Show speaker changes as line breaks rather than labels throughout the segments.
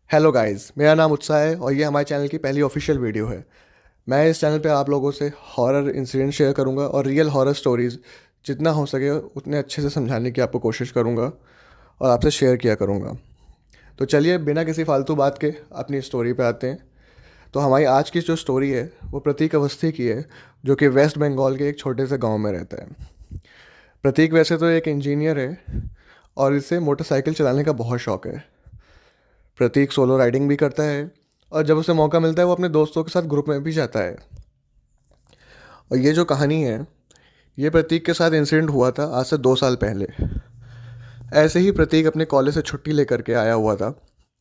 Hello guys, मेरा नाम उत्साह है और ये हमारे चैनल की पहली ऑफिशियल वीडियो है। मैं इस चैनल पे आप लोगों से हॉरर इंसिडेंट शेयर करूंगा और रियल हॉरर स्टोरीज जितना हो सके उतने अच्छे से समझाने की आपको कोशिश करूंगा और आपसे शेयर किया करूंगा। तो चलिए बिना किसी फालतू बात के अपनी स्टोरी पे आते हैं। तो हमारी आज की जो स्टोरी है वो प्रतीक अवस्थी की है, जो कि वेस्ट बंगाल के एक छोटे से गाँव में रहता है। प्रतीक वैसे तो एक इंजीनियर है और इसे मोटरसाइकिल चलाने का बहुत शौक है। प्रतीक सोलो राइडिंग भी करता है और जब उसे मौका मिलता है वो अपने दोस्तों के साथ ग्रुप में भी जाता है। और ये जो कहानी है, ये प्रतीक के साथ इंसिडेंट हुआ था आज से 2 साल पहले। ऐसे ही प्रतीक अपने कॉलेज से छुट्टी लेकर के आया हुआ था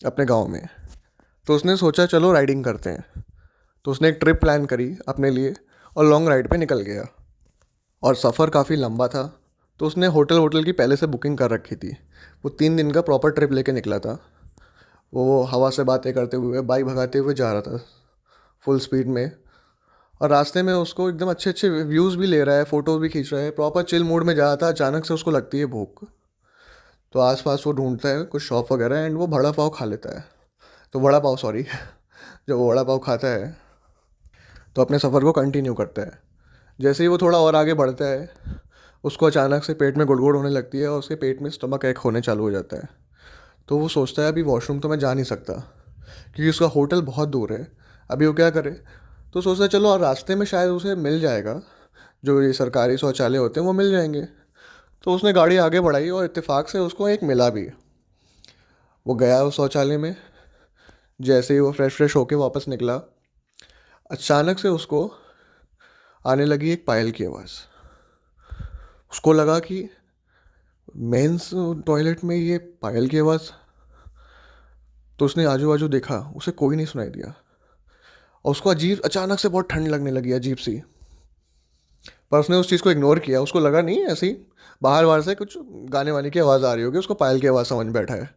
अपने गांव में। तो उसने सोचा चलो राइडिंग करते हैं। तो उसने एक ट्रिप प्लान करी अपने लिए और लॉन्ग राइड पे निकल गया। और सफ़र काफ़ी लंबा था, तो उसने होटल होटल की पहले से बुकिंग कर रखी थी। वो 3 दिन का प्रॉपर ट्रिप लेके निकला था। वो हवा से बातें करते हुए बाइक भगाते हुए जा रहा था फुल स्पीड में। और रास्ते में उसको एकदम अच्छे अच्छे व्यूज़ भी ले रहा है, फ़ोटोज़ भी खींच रहा है, प्रॉपर चिल मूड में जा रहा था। अचानक से उसको लगती है भूख। तो आसपास वो ढूंढता है कुछ शॉप वगैरह एंड वो बड़ा पाव खा लेता है। तो वड़ा पाव, सॉरी। जब वो वड़ा पाव खाता है तो अपने सफ़र को कंटिन्यू करता है। जैसे ही वो थोड़ा और आगे बढ़ता है, उसको अचानक से पेट में गुड़गुड़ होने लगती है और उसके पेट में स्टमक एक होने चालू हो जाता है। तो वो सोचता है अभी वॉशरूम तो मैं जा नहीं सकता क्योंकि उसका होटल बहुत दूर है। अभी वो क्या करे? तो सोचता है चलो और रास्ते में शायद उसे मिल जाएगा, जो ये सरकारी शौचालय होते हैं वो मिल जाएंगे। तो उसने गाड़ी आगे बढ़ाई और इत्तेफाक से उसको एक मिला भी। वो गया उस शौचालय में। जैसे ही वो फ्रेश फ्रेश होके वापस निकला, अचानक से उसको आने लगी एक पायल की आवाज़। उसको लगा कि मेंस टॉयलेट में ये पायल की आवाज़। तो उसने आजू बाजू देखा, उसे कोई नहीं सुनाई दिया। और उसको अजीब, अचानक से बहुत ठंड लगने लगी, अजीब सी। पर उसने उस चीज़ को इग्नोर किया, उसको लगा नहीं ऐसे ही बाहर बाहर से कुछ गाने वाने की आवाज़ आ रही होगी, उसको पायल की आवाज़ समझ में बैठा है।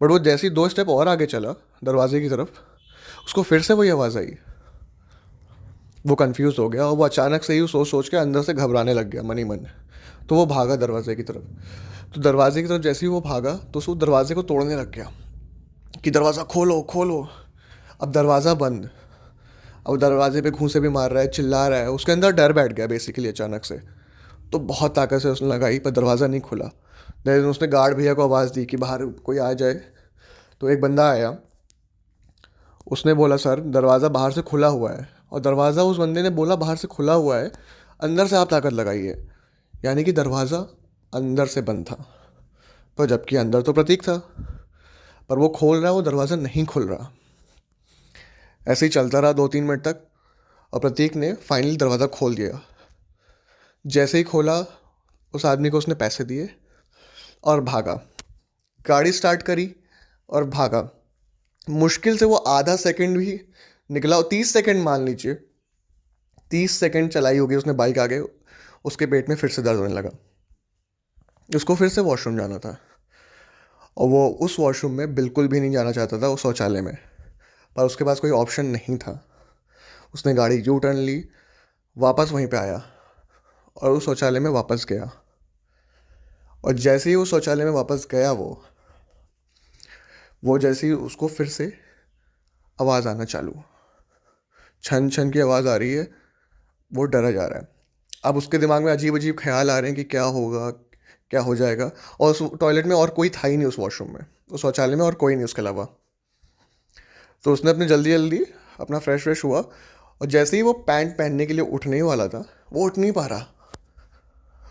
बट वो जैसे ही 2 स्टेप और आगे चला दरवाजे की तरफ, उसको फिर से वही आवाज़ आई। वो कंफ्यूज हो गया और वो अचानक से ही सोच सोच के अंदर से घबराने लग गया मन ही मन। तो वो भागा दरवाजे की तरफ। तो दरवाजे की तरफ जैसे ही वो भागा तो उसको दरवाजे को तोड़ने लग गया कि दरवाज़ा खोलो खोलो। अब दरवाज़ा बंद। अब दरवाजे पे घूंसे भी मार रहा है, चिल्ला रहा है, उसके अंदर डर बैठ गया बेसिकली अचानक से। तो बहुत ताकत से उसने लगाई पर दरवाज़ा नहीं खुला। देन उसने गार्ड भैया को आवाज़ दी कि बाहर कोई आ जाए। तो एक बंदा आया। उसने बोला सर दरवाज़ा बाहर से खुला हुआ है। और दरवाज़ा, उस बंदे ने बोला बाहर से खुला हुआ है, अंदर से आप ताकत लगाइए। यानी कि दरवाज़ा अंदर से बंद था। पर जबकि अंदर तो प्रतीक था। पर वो खोल रहा है, वो दरवाज़ा नहीं खुल रहा। ऐसे ही चलता रहा 2-3 मिनट तक और प्रतीक ने फाइनली दरवाज़ा खोल दिया। जैसे ही खोला, उस आदमी को उसने पैसे दिए और भागा। गाड़ी स्टार्ट करी और भागा। मुश्किल से वो आधा सेकंड भी निकला, 30 सेकंड मान लीजिए। 30 सेकंड चलाई होगी उसने बाइक आगे। उसके पेट में फिर से दर्द होने लगा। उसको फिर से वॉशरूम जाना था और वो उस वॉशरूम में बिल्कुल भी नहीं जाना चाहता था, उस शौचालय में। पर उसके पास कोई ऑप्शन नहीं था। उसने गाड़ी यू टर्न ली, वापस वहीं पे आया और उस शौचालय में वापस गया। और जैसे ही उस शौचालय में वापस गया, वो जैसे ही उसको फिर से आवाज़ आना चालू, छन छन की आवाज़ आ रही है। वो डरा जा रहा है। अब उसके दिमाग में अजीब अजीब ख्याल आ रहे हैं कि क्या होगा, क्या हो जाएगा। और उस टॉयलेट में और कोई था ही नहीं, उस वॉशरूम में, उस शौचालय में और कोई नहीं उसके अलावा। तो उसने अपने जल्दी जल्दी अपना फ्रेश फ्रेश हुआ और जैसे ही वो पैंट पहनने के लिए उठने ही वाला था, वो उठ नहीं पा रहा।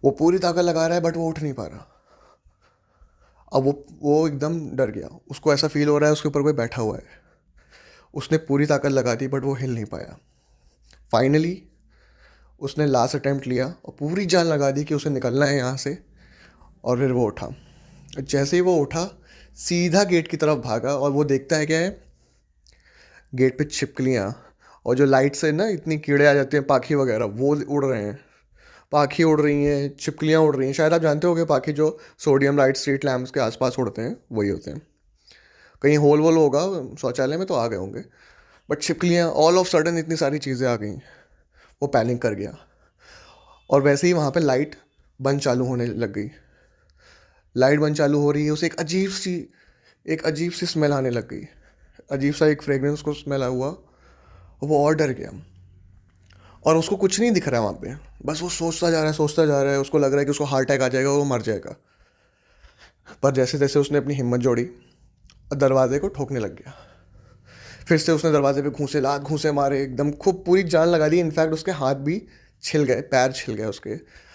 वो पूरी ताकत लगा रहा है बट वो उठ नहीं पा रहा। अब वो एकदम डर गया। उसको ऐसा फील हो रहा है उसके ऊपर कोई बैठा हुआ है। उसने पूरी ताकत लगा दी बट वो हिल नहीं पाया। फाइनली उसने लास्ट अटेम्प्ट लिया और पूरी जान लगा दी कि उसे निकलना है यहाँ से। और फिर वो उठा। जैसे ही वो उठा, सीधा गेट की तरफ भागा और वो देखता है क्या है, गेट पे छिपकलियाँ और जो लाइट से ना इतनी कीड़े आ जाते हैं, पाखी वगैरह, वो उड़ रहे हैं। पाखी उड़ रही हैं, छिपकलियाँ उड़ रही हैं। शायद आप जानते होंगे पाखी जो सोडियम लाइट स्ट्रीट लैम्प्स के आसपास उड़ते हैं, वही होते हैं। कहीं होल वोल होगा शौचालय में तो आ गए होंगे। बट छिपकलियाँ ऑल ऑफ सडन इतनी सारी चीज़ें आ गई। वो पैनिक कर गया और वैसे ही वहाँ पे लाइट बंद चालू होने लग गई। लाइट बंद चालू हो रही है, उसे एक अजीब सी स्मेल आने लग गई। अजीब सा एक फ्रेगरेंस को स्मेल हुआ और वो और डर गया। और उसको कुछ नहीं दिख रहा है वहाँ पे, बस वो सोचता जा रहा है, उसको लग रहा है कि उसको हार्ट अटैक आ जाएगा, वो मर जाएगा। पर जैसे जैसे उसने अपनी हिम्मत जोड़ी और दरवाजे को ठोकने लग गया। फिर से उसने दरवाजे पे लात घूंसे मारे, एकदम खूब पूरी जान लगा दी। इनफैक्ट उसके हाथ भी छिल गए, पैर छिल गए उसके,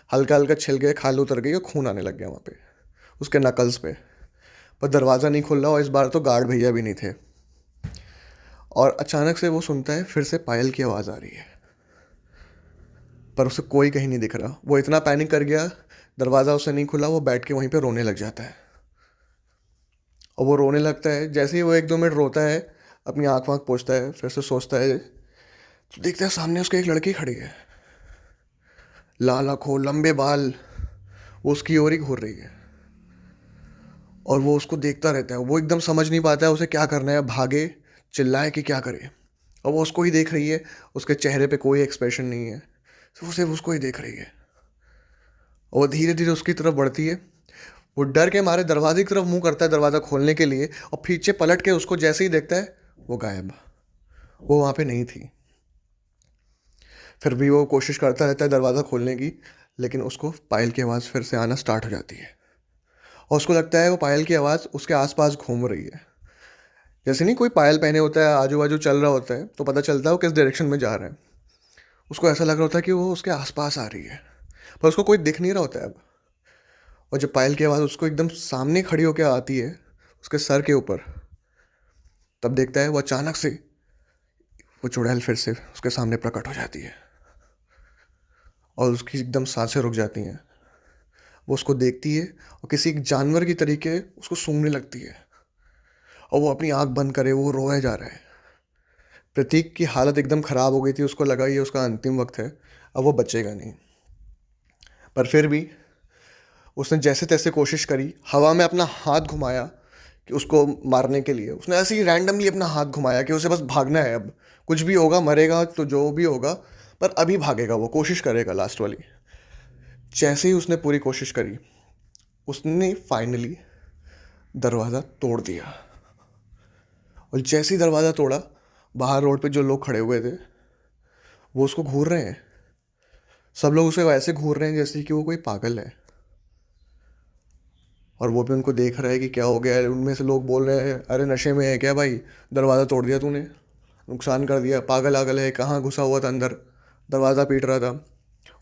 हल्का हल्का छिल गए, खाल उतर गई और खून आने लग गया वहाँ पे उसके नकल्स पे। पर दरवाज़ा नहीं खुल रहा और इस बार तो गार्ड भैया भी नहीं थे। और अचानक से वो सुनता है फिर से पायल की आवाज़ आ रही है, पर उसे कोई कहीं नहीं दिख रहा। वो इतना पैनिक कर गया, दरवाज़ा उससे नहीं खुला, वो बैठ के वहीं पे रोने लग जाता है। और वो रोने लगता है, जैसे ही वो 1-2 मिनट रोता है, अपनी आँख वाँख पोंछता है, फिर से सोचता है, तो देखता है सामने उसके एक लड़की खड़ी है, लाल आँखों, लंबे बाल, वो उसकी ओर ही घूर रही है। और वो उसको देखता रहता है। वो एकदम समझ नहीं पाता है उसे क्या करना है, भागे, चिल्लाए कि क्या करे। और वो उसको ही देख रही है, उसके चेहरे पे कोई एक्सप्रेशन नहीं है, तो वो सिर्फ उसको ही देख रही है। और वो धीरे धीरे उसकी तरफ बढ़ती है। वो डर के मारे दरवाजे की तरफ मुंह करता है दरवाज़ा खोलने के लिए, और पीछे पलट के उसको जैसे ही देखता है, वो गायब, वो वहाँ पे नहीं थी। फिर भी वो कोशिश करता रहता है दरवाज़ा खोलने की, लेकिन उसको पायल की आवाज़ फिर से आना स्टार्ट हो जाती है। और उसको लगता है वो पायल की आवाज़ उसके आसपास घूम रही है। जैसे नहीं कोई पायल पहने होता है, आजू बाजू चल रहा होता है तो पता चलता है वो किस डायरेक्शन में जा रहा है। उसको ऐसा लग रहा होता है कि वो उसके आसपास आ रही है, पर उसको कोई दिख नहीं रहा होता है अब। और जब पायल की आवाज़ उसको एकदम सामने खड़ी होकर आती है, उसके सर के ऊपर, तब देखता है वो अचानक से वो चुड़ैल फिर से उसके सामने प्रकट हो जाती है। और उसकी एकदम सांसें रुक जाती हैं। वो उसको देखती है और किसी एक जानवर की तरीके उसको सूंघने लगती है। और वो अपनी आंख बंद करे, वो रोया जा रहा है। प्रतीक की हालत एकदम ख़राब हो गई थी, उसको लगा ये उसका अंतिम वक्त है, अब वो बचेगा नहीं। पर फिर भी उसने जैसे तैसे कोशिश करी, हवा में अपना हाथ घुमाया कि उसको मारने के लिए। उसने ऐसे ही रैंडमली अपना हाथ घुमाया कि उसे बस भागना है, अब कुछ भी होगा, मरेगा तो जो भी होगा, पर अभी भागेगा, वो कोशिश करेगा लास्ट वाली। जैसे ही उसने पूरी कोशिश करी, उसने फाइनली दरवाज़ा तोड़ दिया। और जैसे ही दरवाज़ा तोड़ा, बाहर रोड पे जो लोग खड़े हुए थे वो उसको घूर रहे हैं। सब लोग उसे वैसे घूर रहे हैं जैसे कि वो कोई पागल है। और वो भी उनको देख रहा है कि क्या हो गया है। उनमें से लोग बोल रहे हैं, अरे नशे में है क्या भाई, दरवाज़ा तोड़ दिया तूने, नुकसान कर दिया, पागल आगल है, कहाँ घुसा हुआ था अंदर, दरवाज़ा पीट रहा था।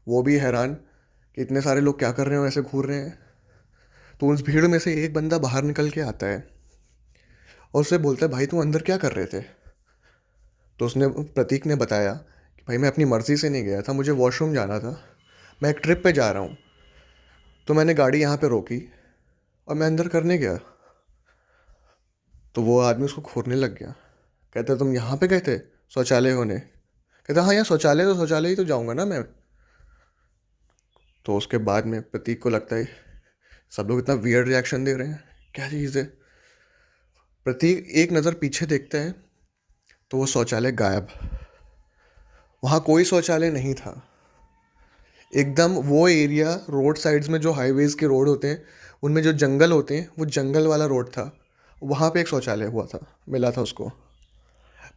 वो भी हैरान कि इतने सारे लोग क्या कर रहे हैं, ऐसे घूर रहे हैं। तो उस भीड़ में से एक बंदा बाहर निकल के आता है और उससे बोलता है, भाई तू अंदर क्या कर रहे थे। तो उसने, प्रतीक ने बताया कि भाई मैं अपनी मर्ज़ी से नहीं गया था, मुझे वॉशरूम जाना था, मैं एक ट्रिप पे जा रहा हूँ, तो मैंने गाड़ी यहाँ पे रोकी और मैं अंदर करने गया। तो वो आदमी उसको घूरने लग गया। कहता तुम यहाँ पे गए थे शौचालय होने। कहता हाँ, यहाँ शौचालय तो शौचालय ही तो जाऊँगा ना मैं। तो उसके बाद में प्रतीक को लगता है सब लोग इतना वियर्ड रिएक्शन दे रहे हैं, क्या चीज़ है। प्रतीक एक नज़र पीछे देखता है तो वो शौचालय गायब, वहाँ कोई शौचालय नहीं था। एकदम वो एरिया, रोड साइड्स में जो हाईवेज़ के रोड होते हैं उनमें जो जंगल होते हैं, वो जंगल वाला रोड था, वहाँ पे एक शौचालय हुआ था, मिला था उसको।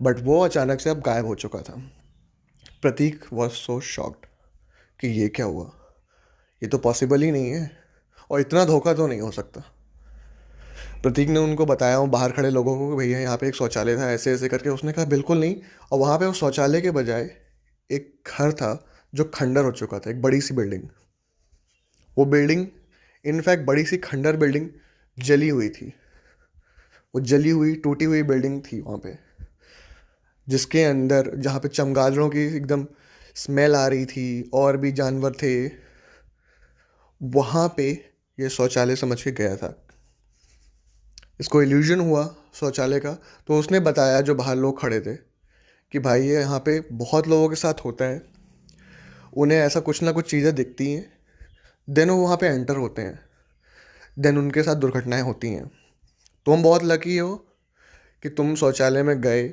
बट वो अचानक से अब गायब हो चुका था। प्रतीक वॉज सो शॉक्ड कि ये क्या हुआ, ये तो पॉसिबल ही नहीं है, और इतना धोखा तो नहीं हो सकता। प्रतीक ने उनको बताया, वो बाहर खड़े लोगों को, कि भैया यहाँ पे एक शौचालय था ऐसे ऐसे करके। उसने कहा बिल्कुल नहीं। और वहाँ पे उस शौचालय के बजाय एक घर था जो खंडर हो चुका था, एक बड़ी सी बिल्डिंग। वो बिल्डिंग, इनफैक्ट बड़ी सी खंडर बिल्डिंग, जली हुई थी। वो जली हुई टूटी हुई बिल्डिंग थी वहाँ पे, जिसके अंदर, जहाँ पे चमगादड़ों की एकदम स्मेल आ रही थी, और भी जानवर थे, वहाँ पे ये शौचालय समझ के गया था। इसको इल्यूजन हुआ शौचालय का। तो उसने बताया, जो बाहर लोग खड़े थे, कि भाई ये यहाँ पे बहुत लोगों के साथ होता है, उन्हें ऐसा कुछ ना कुछ चीज़ें दिखती हैं, देन वो वहाँ पे एंटर होते हैं, देन उनके साथ दुर्घटनाएं होती हैं। तुम बहुत लकी हो कि तुम शौचालय में गए,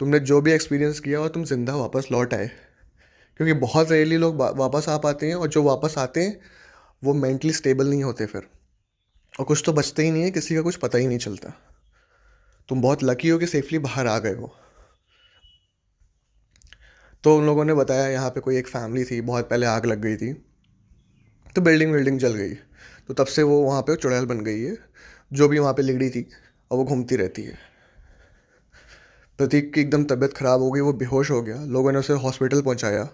तुमने जो भी एक्सपीरियंस किया और तुम ज़िंदा वापस लौट आए। क्योंकि बहुत रेयरली लोग वापस आ पाते हैं, और जो वापस आते हैं वो मेंटली स्टेबल नहीं होते फिर, और कुछ तो बचते ही नहीं है, किसी का कुछ पता ही नहीं चलता। तुम बहुत लकी हो कि सेफली बाहर आ गए हो। तो उन लोगों ने बताया यहाँ पे कोई एक फैमिली थी, बहुत पहले आग लग गई थी, तो बिल्डिंग बिल्डिंग जल गई। तो तब से वो वहाँ पे चुड़ैल बन गई है, जो भी वहाँ पे लिगड़ी थी, और वो घूमती रहती है। प्रतीक की एकदम तबीयत ख़राब हो गई, वो बेहोश हो गया, लोगों ने उसे हॉस्पिटल पहुँचाया।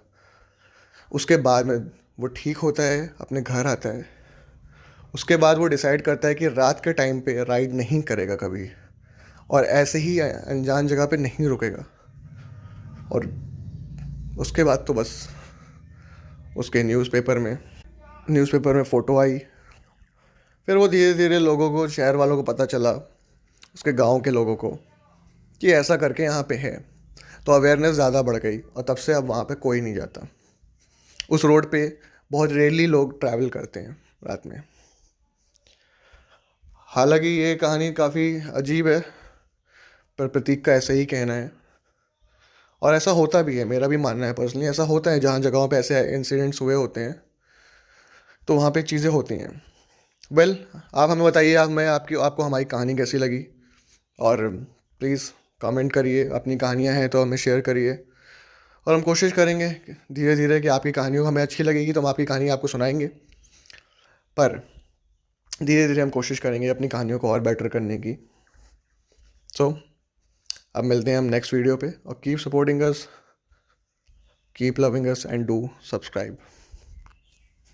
उसके बाद में वो ठीक होता है, अपने घर आता है। उसके बाद वो डिसाइड करता है कि रात के टाइम पे राइड नहीं करेगा कभी, और ऐसे ही अनजान जगह पे नहीं रुकेगा। और उसके बाद तो बस उसके न्यूज़पेपर में फ़ोटो आई। फिर वो धीरे धीरे लोगों को, शहर वालों को पता चला, उसके गांव के लोगों को, कि ऐसा करके यहाँ पे है। तो अवेयरनेस ज़्यादा बढ़ गई, और तब से अब वहाँ पे कोई नहीं जाता। उस रोड पे बहुत रेयरली लोग ट्रैवल करते हैं रात में। हालांकि ये कहानी काफ़ी अजीब है, पर प्रतीक का ऐसा ही कहना है। और ऐसा होता भी है, मेरा भी मानना है पर्सनली, ऐसा होता है जहाँ जगहों पे ऐसे इंसिडेंट्स हुए होते हैं, तो वहाँ पे चीज़ें होती हैं। वेल, आप हमें बताइए, आपको हमारी कहानी कैसी लगी। और प्लीज़ कमेंट करिए, अपनी कहानियाँ हैं तो हमें शेयर करिए। और हम कोशिश करेंगे धीरे धीरे कि आपकी कहानियों हमें अच्छी लगेगी तो हम आपकी कहानी आपको सुनाएंगे। पर धीरे धीरे हम कोशिश करेंगे अपनी कहानियों को और बेटर करने की। सो अब मिलते हैं हम नेक्स्ट वीडियो पे, और keep supporting us, keep loving us, and do subscribe.